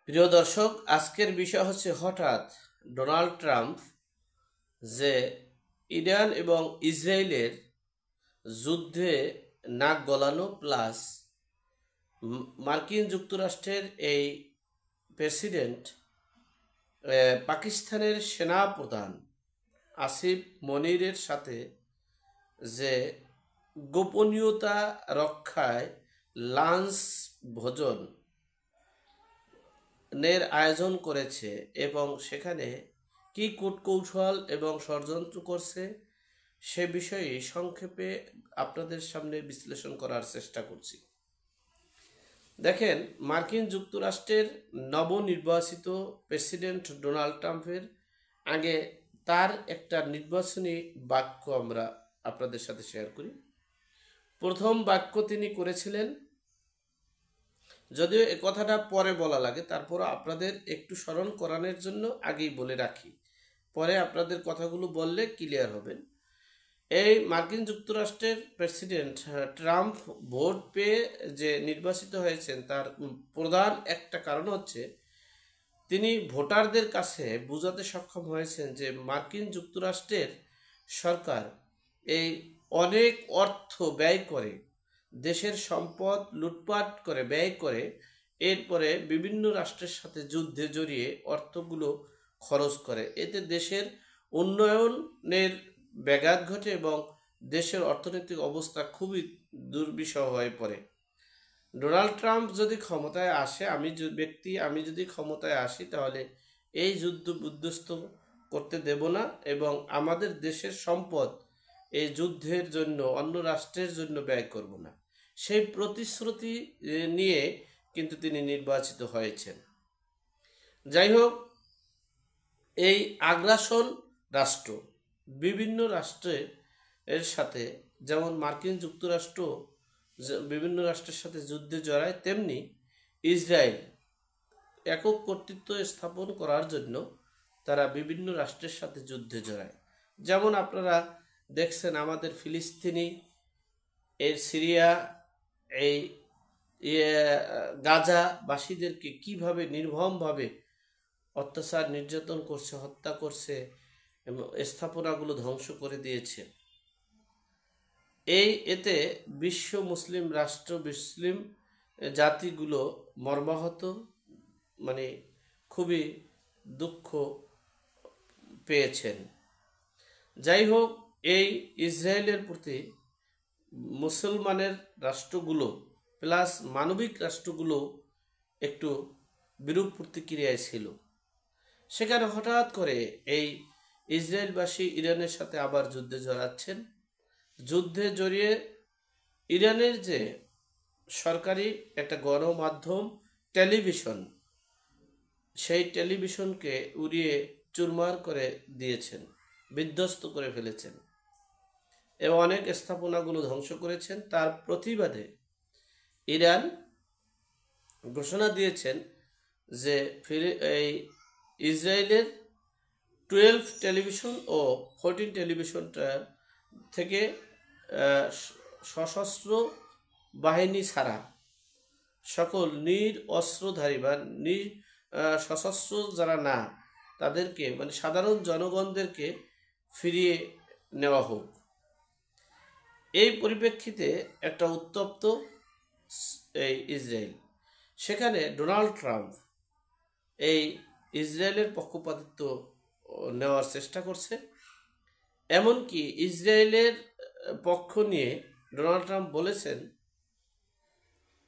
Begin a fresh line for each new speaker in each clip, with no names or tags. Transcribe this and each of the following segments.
প্রিয় দর্শক, আজকের বিষয় হচ্ছে হঠাৎ ডোনাল্ড ট্রাম্প যে ইরান এবং ইসরায়েলের যুদ্ধে নাক গলানো প্লাস মার্কিন যুক্তরাষ্ট্রের এই প্রেসিডেন্ট পাকিস্তানের সেনাপ্রধান আসিফ মনিরের সাথে যে গোপনীয়তা রক্ষায় লাঞ্চ ভোজন নের আয়োজন করেছে এবং সেখানে কি কূটকৌশল এবং ষড়যন্ত্র করছে সে বিষয়ে সংক্ষেপে আপনাদের সামনে বিশ্লেষণ করার চেষ্টা করছি। দেখেন, মার্কিন যুক্তরাষ্ট্রের নবনির্বাচিত প্রেসিডেন্ট ডোনাল্ড ট্রাম্পের আগে তার একটা নির্বাচনী বাক্য আমরা আপনাদের সাথে শেয়ার করি। প্রথম বাক্য তিনি করেছিলেন, যদিও এ কথাটা পরে বলা লাগে, তারপর আপনাদের একটু স্মরণ করানোর জন্য আগেই বলে রাখি, পরে আপনাদের কথাগুলো বললে ক্লিয়ার হবেন। এই মার্কিন যুক্তরাষ্ট্রের প্রেসিডেন্ট ট্রাম্প ভোট পেয়ে যে নির্বাচিত হয়েছেন তার প্রধান একটা কারণ হচ্ছে তিনি ভোটারদের কাছে বোঝাতে সক্ষম হয়েছেন যে মার্কিন যুক্তরাষ্ট্রের সরকার এই অনেক অর্থ ব্যয় করে, দেশের সম্পদ লুটপাট করে ব্যয় করে, এরপরে বিভিন্ন রাষ্ট্রের সাথে যুদ্ধে জড়িয়ে অর্থগুলো খরচ করে। এতে দেশের উন্নয়নের ব্যাঘাত ঘটে এবং দেশের অর্থনৈতিক অবস্থা খুবই দুর্বিষহ হয়ে পড়ে। ডোনাল্ড ট্রাম্প যদি ক্ষমতায় আসে, আমি যদি ক্ষমতায় আসি, তাহলে এই যুদ্ধ বিধ্বস্ত করতে দেব না এবং আমাদের দেশের সম্পদ এই যুদ্ধের জন্য অন্য রাষ্ট্রের জন্য ব্যয় করব না, সেই প্রতিশ্রুতি নিয়ে কিন্তু তিনি নির্বাচিত হয়েছেন। যাই হোক, এই আগ্রাসন রাষ্ট্র বিভিন্ন রাষ্ট্রের সাথে, যেমন মার্কিন যুক্তরাষ্ট্র বিভিন্ন রাষ্ট্রের সাথে যুদ্ধে জড়ায়, তেমনি ইসরায়েল একক কর্তৃত্ব স্থাপন করার জন্য তারা বিভিন্ন রাষ্ট্রের সাথে যুদ্ধে জড়ায়। যেমন আপনারা দেখছেন আমাদের ফিলিস্তিনি, এর সিরিয়া, এই গাজাবাসীদেরকে কিভাবে নির্মমভাবে অত্যাচার নির্যাতন করছে, হত্যা করছে এবং স্থাপনাগুলো ধ্বংস করে দিয়েছে। এতে বিশ্ব মুসলিম রাষ্ট্র, মুসলিম জাতিগুলো মর্মাহত, মানে খুবই দুঃখ পেয়েছেন। যাই হোক, এই ইসরায়েলের প্রতি মুসলমানের রাষ্ট্রগুলো প্লাস মানবিক রাষ্ট্রগুলো একটু বিরূপ প্রতিক্রিয়ায় ছিল। সেখানে হঠাৎ করে এই ইসরায়েলবাসী ইরানের সাথে আবার যুদ্ধে জড়াচ্ছেন। যুদ্ধে জড়িয়ে ইরানের যে সরকারি একটা গণমাধ্যম টেলিভিশন, সেই টেলিভিশনকে উড়িয়ে চুরমার করে দিয়েছেন, বিধ্বস্ত করে ফেলেছেন এবং অনেক স্থাপনাগুলো ধ্বংস করেছেন। তার প্রতিবাদে ইরান ঘোষণা দিয়েছেন যে এই ইসরায়েলের 12 টেলিভিশন ও 14 টেলিভিশনটা থেকে সশস্ত্র বাহিনী ছাড়া সকল অস্ত্রধারী বা সশস্ত্র যারা না, তাদেরকে মানে সাধারণ জনগণদেরকে ফিরিয়ে নেওয়া হোক। এই পরিপ্রেক্ষিতে একটা উত্তপ্ত এই ইসরায়েল, সেখানে ডোনাল্ড ট্রাম্প এই ইসরায়েলের পক্ষপাতিত্ব নেওয়ার চেষ্টা করছে। এমনকি ইসরায়েলের পক্ষ নিয়ে ডোনাল্ড ট্রাম্প বলেছেন,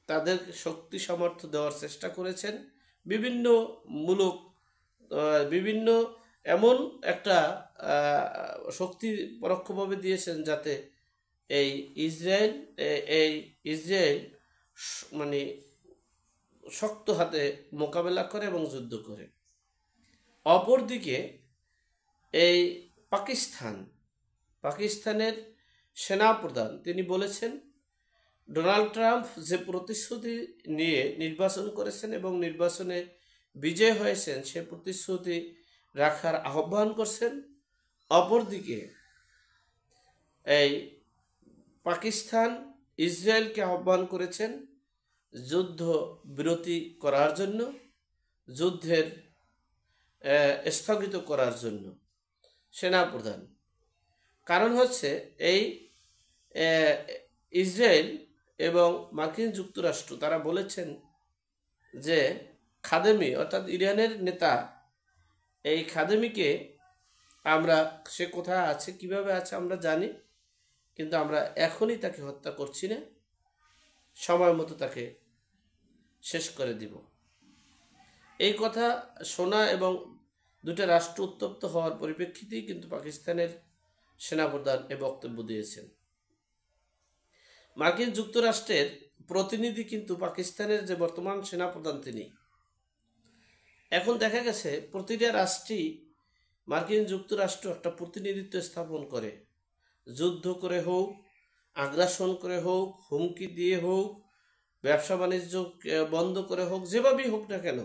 তাদের শক্তি সামর্থ্য দেওয়ার চেষ্টা করেছেন, বিভিন্ন এমন একটা শক্তি পরোক্ষভাবে দিয়েছেন যাতে এই ইসরায়েল মানে শক্ত হাতে মোকাবেলা করে এবং যুদ্ধ করে। অপরদিকে এই পাকিস্তানের সেনাপ্রধান তিনি বলেছেন, ডোনাল্ড ট্রাম্প যে প্রতিশ্রুতি নিয়ে নির্বাচন করেছেন এবং নির্বাচনে বিজয় হয়েছেন, সে প্রতিশ্রুতি রাখার আহ্বান করছেন। অপরদিকে এই পাকিস্তান ইসরায়েলকে আহ্বান করেছেন যুদ্ধ বিরতি করার জন্য, যুদ্ধের স্থগিত করার জন্য সেনাপ্রধান। কারণ হচ্ছে এই ইসরায়েল এবং মার্কিন যুক্তরাষ্ট্র তারা বলেছেন যে খাদেমি অর্থাৎ ইরানের নেতা এই খাদেমিকে আমরা, সে কোথায় আছে কিভাবে আছে আমরা জানি, কিন্তু আমরা এখনই তাকে হত্যা করছি না, সময় মতো তাকে শেষ করে দিব। এই কথা শোনা এবং দুটো রাষ্ট্র উত্তপ্ত হওয়ার পরিপ্রেক্ষিতেই কিন্তু পাকিস্তানের সেনাপ্রধান এ বক্তব্য দিয়েছেন। মার্কিন যুক্তরাষ্ট্রের প্রতিনিধি কিন্তু পাকিস্তানের যে বর্তমান সেনাপ্রধান তিনি, এখন দেখা গেছে প্রতিটা রাষ্ট্রই মার্কিন যুক্তরাষ্ট্র একটা প্রতিনিধিত্ব স্থাপন করে, যুদ্ধ করে হোক, আগ্রাসন করে হোক, হুমকি দিয়ে হোক, ব্যবসা বাণিজ্য বন্ধ করে হোক, যেভাবেই হোক না কেন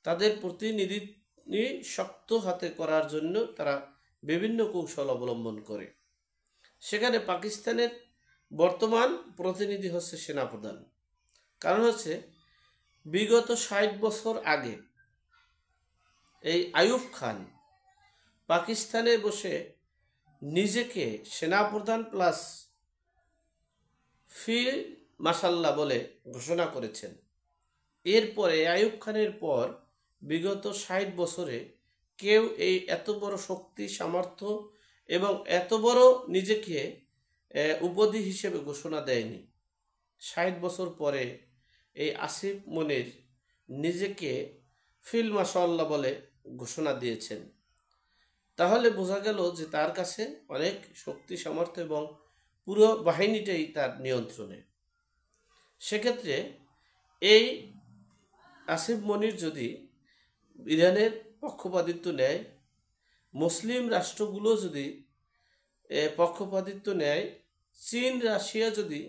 তাদের প্রতিনিধি শক্ত হাতে করার জন্য তারা বিভিন্ন কৌশল অবলম্বন করে। সেখানে পাকিস্তানের বর্তমান প্রতিনিধি হচ্ছে সেনাপ্রধান। কারণ হচ্ছে বিগত ৬০ বছর আগে এই আইয়ুব খান পাকিস্তানে বসে নিজেকে সেনাপ্রধান প্লাস ফিল্ড মার্শাল বলে ঘোষণা করেছেন। এরপরে আইয়ুব খানের পর বিগত ৬০ বছরে কেউ এই এত বড় শক্তি সামর্থ্য এবং এত বড় নিজেকে উপাধি হিসেবে ঘোষণা দেয়নি। ৬০ বছর পরে এই আসিফ মনির নিজেকে ফিল্ড মার্শাল বলে ঘোষণা দিয়েছেন। তাহলে বোঝা গেল যে তার কাছে অনেক শক্তি সামর্থ্য এবং পুরো বাহিনীটাই তার নিয়ন্ত্রণে। সেক্ষেত্রে এই আসিফ মনির যদি ইরানের পক্ষপাতিত্ব নেয়, মুসলিম রাষ্ট্রগুলো যদি পক্ষপাতিত্ব নেয়, চীন রাশিয়া যদি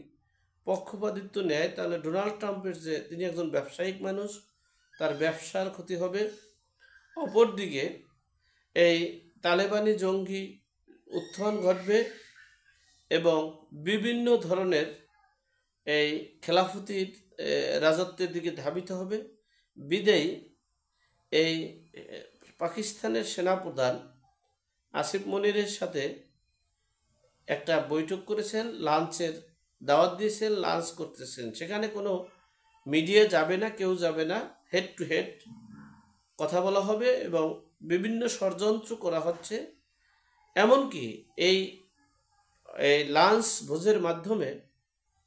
পক্ষপাতিত্ব নেয়, তাহলে ডোনাল্ড ট্রাম্পের যে তিনি একজন ব্যবসায়িক মানুষ, তার ব্যবসার ক্ষতি হবে। অপরদিকে এই তালেবানি জঙ্গি উত্থান ঘটবে এবং বিভিন্ন ধরনের এই খেলাফতির রাজত্বের দিকে ধাবিত হবে। বিদেয়ী এই পাকিস্তানের সেনাপ্রধান আসিফ মনিরের সাথে একটা বৈঠক করেছেন, লাঞ্চের দাওয়াত দিয়েছেন, লাঞ্চ করতেছেন। সেখানে কোনো মিডিয়া যাবে না, কেউ যাবে না, হেড টু হেড কথা বলা হবে এবং বিভিন্ন ষড়যন্ত্র করা হচ্ছে। এমনকি এই লাঞ্চ ভোজের মাধ্যমে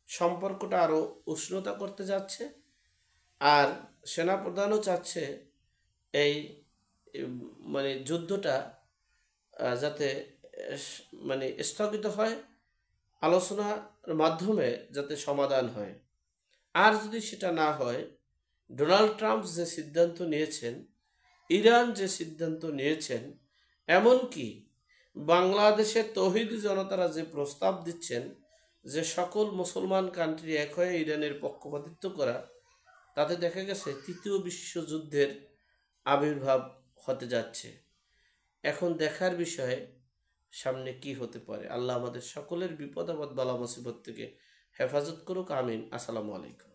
সম্পর্কটা আরও উষ্ণতা করতে যাচ্ছে। আর সেনাপ্রধানও চাচ্ছে এই মানে যুদ্ধটা যাতে মানে স্থগিত হয়, আলোচনার মাধ্যমে যাতে সমাধান হয়। আর যদি সেটা না হয়, ডোনাল্ড ট্রাম্প যে সিদ্ধান্ত নিয়েছেন, ইরান যে সিদ্ধান্ত নিয়েছেন, এমনকি বাংলাদেশের তৌহিদি জনতারা যে প্রস্তাব দিচ্ছেন যে সকল মুসলমান কান্ট্রি এক হয়ে ইরানের পক্ষপাতিত্ব করা, তাতে দেখা গেছে তৃতীয় বিশ্বযুদ্ধের আবির্ভাব হতে যাচ্ছে। এখন দেখার বিষয়ে সামনে কি হতে পারে। আল্লাহ আমাদের সকলের বিপদ আপদ বালা মুসিবত থেকে হেফাজত করুক। আমিন। আসসালামু আলাইকুম।